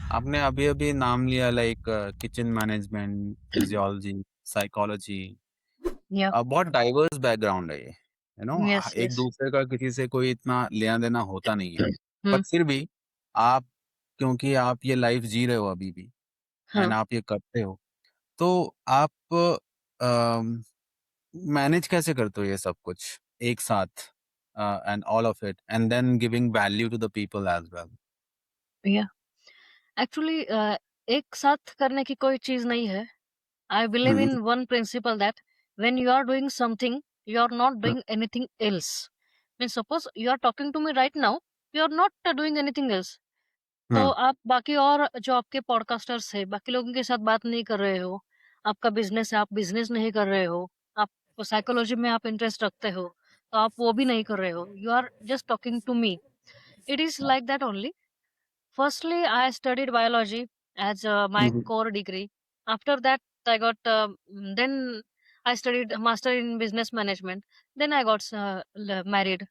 आपने अभी-अभी नाम लिया like kitchen management, physiology, psychology या बहुत डाइवर्स बैकग्राउंड है ये, यस एक यस। दूसरे का किसी से कोई इतना लेना-देना होता नहीं है। हम्म। बट फिर भी आप क्योंकि आप ये लाइफ जी रहे हो अभी भी एंड हाँ। आप ये करते हो, तो आप अम, मैनेज कैसे करते हो ये सब कुछ एक साथ and all of it and then giving value to the people as well? या एक्चुअली एक साथ करने की कोई चीज नहीं है। I believe hmm, in one principle that when you are doing something, you are not hmm, doing anything else. Means suppose you are talking to me right now, you are not doing anything else. तो हुँ, आप बाकी और जो आपके podcasters है, बाकी लोगों के साथ बात नहीं कर रहे हो। आपका बिजनेस है, आप बिजनेस नहीं कर रहे हो। आप साइकोलॉजी में आप इंटरेस्ट रखते हो, तो आप वो भी नहीं कर रहे हो। You are just talking to me. It is like that only. Firstly, I studied biology as my hmm, core degree. After that, I got then I studied a master in business management. Then I got married.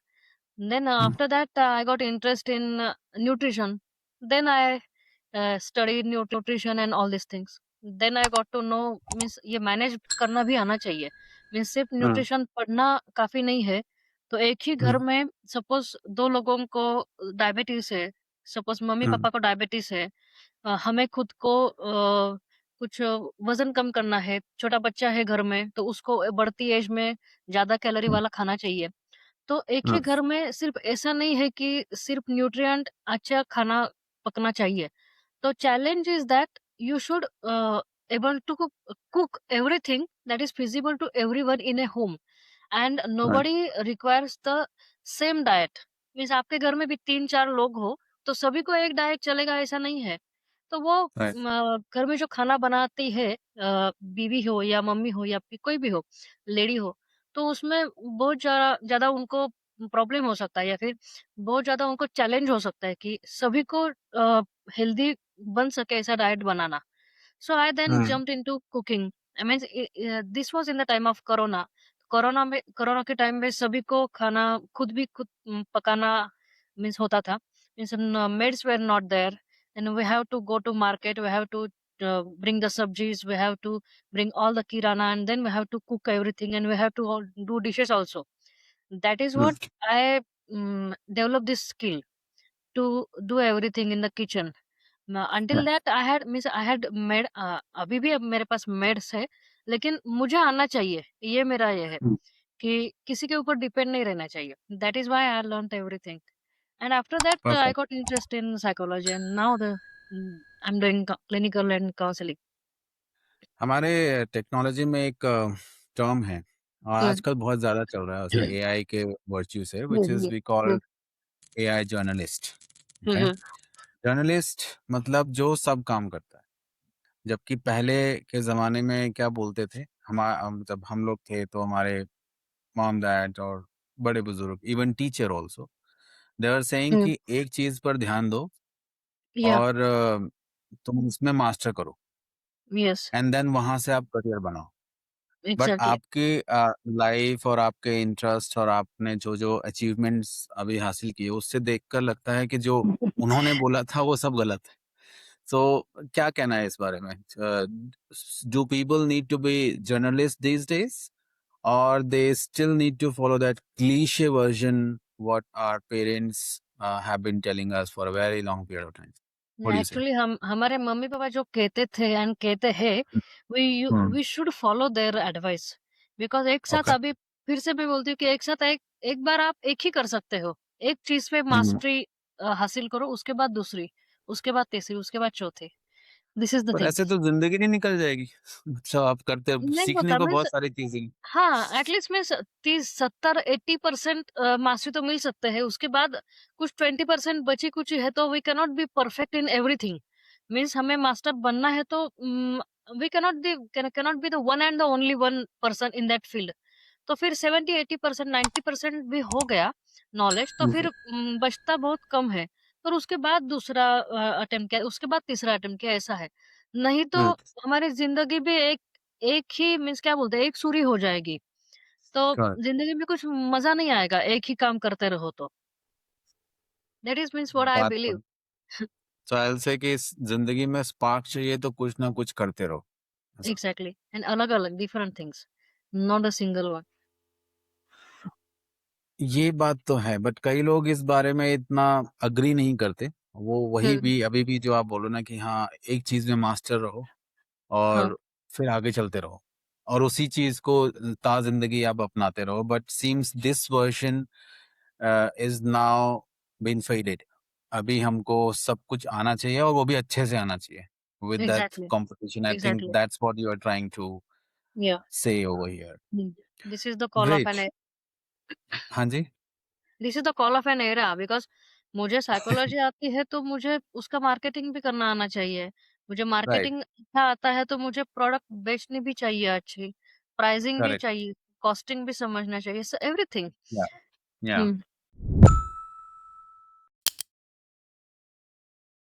Then hmm, after that, I got interest in nutrition. Then I studied nutrition and all these things. Then I got to know means ये manage करना भी आना चाहिए। Means सिर्फ हुँ, nutrition पढ़ना काफी नहीं है। तो एक ही घर हुँ, में सपोज दो लोगों को डायबिटीज है। सपोज मम्मी हुँ, पापा को डायबिटीज है। हमें खुद को कुछ वजन कम करना है। छोटा बच्चा है घर में तो उसको बढ़ती एज में ज्यादा कैलोरी हुँ, वाला खाना चाहिए। तो एक ही हुँ, घर में सिर्फ ऐसा नहीं है कि सिर्फ न्यूट्रिएंट अच्छा खाना पकना चाहिए। So challenge is that you should able to cook everything that is feasible to everyone in a home, and right, nobody requires the same diet. Means आपके घर में भी 3-4 लोग हो तो सभी को एक डाइट चलेगा ऐसा नहीं है। तो वो राइट, घर में जो खाना बनाती है बीवी हो या मम्मी हो या फिर कोई भी हो, लेडी हो, तो उसमें बहुत ज़्यादा उनको प्रॉब्लम हो सकता है या फिर बहुत ज़्यादा उनको चैलेंज हो सकता है कि सभी को हेल्दी बन सके ऐसा diet banana. So I then hmm, jumped into cooking. I mean this was in the time of corona. Corona के टाइम में सभी को खाना खुद पकाना मीन्स होता था। Means maids were not there and we have to go to market, we have to bring the subjis, we have to bring all the kirana, and then we have to cook everything, and we have to do dishes also. That is hmm, what I developed this skill to do everything in the kitchen. Until right, that I had made अभी भी अब मेरे पास maids है, लेकिन मुझे आना चाहिए। ये मेरा ये है हुँ, कि किसी के ऊपर डिपेंड नहीं रहना चाहिए। That is why I learned everything. And after that I perfect. got interest in psychology, and now I'm doing clinical and counseling. हमारे टेक्नोलॉजी में एक टर्म है और हुँ, आजकल बहुत ज़्यादा चल रहा है उसे एआई के वर्च्यू से hmm, which is hmm, we hmm, call AI journalist, hmm, okay? Hmm, journalist मतलब जो सब काम करता है। जबकि पहले के ज़माने में क्या बोलते थे, जब हम लोग थे तो हमारे मॉम-डैड और बड़े-बुज़ुर्ग even teacher also they are saying hmm, कि एक चीज़ पर ध्यान दो या और तुम उसमें मास्टर करो यस, एंड देन वहाँ से आप करियर बनाओ। But exactly. आपकी लाइफ और आपके इंटरेस्ट और आपने जो-जो अचीवमेंट्स अभी हासिल किए, उससे देखकर लगता है कि जो उन्होंने बोला था वो सब गलत है। सो क्या कहना है इस बारे में? Do people need to be journalist these days और they still need to follow that cliche version what our parents have been telling us for a very long period of time? What do you say? Actually हम हमारे मम्मी-पापा जो कहते थे and कहते हैं, hmm, we should follow their advice. Because एक साथ ओके। अभी फिर से मैं बोलती हूँ कि एक साथ एक एक बार आप एक ही कर सकते हो। एक चीज़ पे हुँ। मास्टरी हासिल करो, उसके बाद दूसरी, उसके बाद तीसरी, उसके बाद चौथी। दिस इज़ द पर थिंग। ऐसे तो ज़िंदगी नहीं निकल जाएगी। मतलब आप करते नहीं सीखने होता को मीन्स बहुत सारी चीज़ें हैं। हाँ, एटलीस्ट मीन्स 30-70-80% मास्टरी तो मिल सकते हैं। उसके बाद कुछ 20% बची-कुची है तो we can not be perfect in everything. Means हमें मास्टर बनना है तो we can not be the one and the only one person in that field. तो फिर 70-80% 90% भी हो गया नॉलेज, तो हुँ, फिर बचता बहुत कम है। और उसके बाद दूसरा अटेम्प्ट किया, उसके बाद तीसरा अटेम्प्ट किया, ऐसा है। नहीं तो हुँ, हमारी ज़िंदगी भी एक एक ही मीन्स क्या बोलते हैं, एक सूरी हो जाएगी। तो करेक्ट, ज़िंदगी में कुछ मज़ा नहीं आएगा, एक ही काम करते रहो तो। That is means what I बात तो believe. So I will say कि इस ज़िंदगी में स्पार्क चाहिए तो कुछ ना कुछ करते रहो, ऐसा। एग्ज़ैक्टली एंड अलग-अलग different things, not a single one. ये बात तो है, बट कई लोग इस बारे में इतना एग्री नहीं करते। वो वही हुँ, भी अभी भी जो आप बोलो ना कि हाँ, एक चीज़ में मास्टर रहो हाँ, और फिर आगे चलते रहो और उसी चीज़ को ता-ज़िंदगी आप अपनाते रहो। But seems this version is now been faded. अभी हमको सब कुछ आना चाहिए और वो भी अच्छे से आना चाहिए। With that exactly, competition I think exactly, that's what you are trying to या say over here. Hmm, this is the call of an great. हाँ जी, this is the call of an era because मुझे psychology आती है तो मुझे उसका marketing भी करना आना चाहिए। मुझे राइट, मार्केटिंग अच्छा आता है तो मुझे प्रोडक्ट बेचनी भी चाहिए अच्छी, प्राइसिंग भी करेक्ट, चाहिए, कॉस्टिंग भी समझना चाहिए, एवरीथिंग। या, या। हुँ।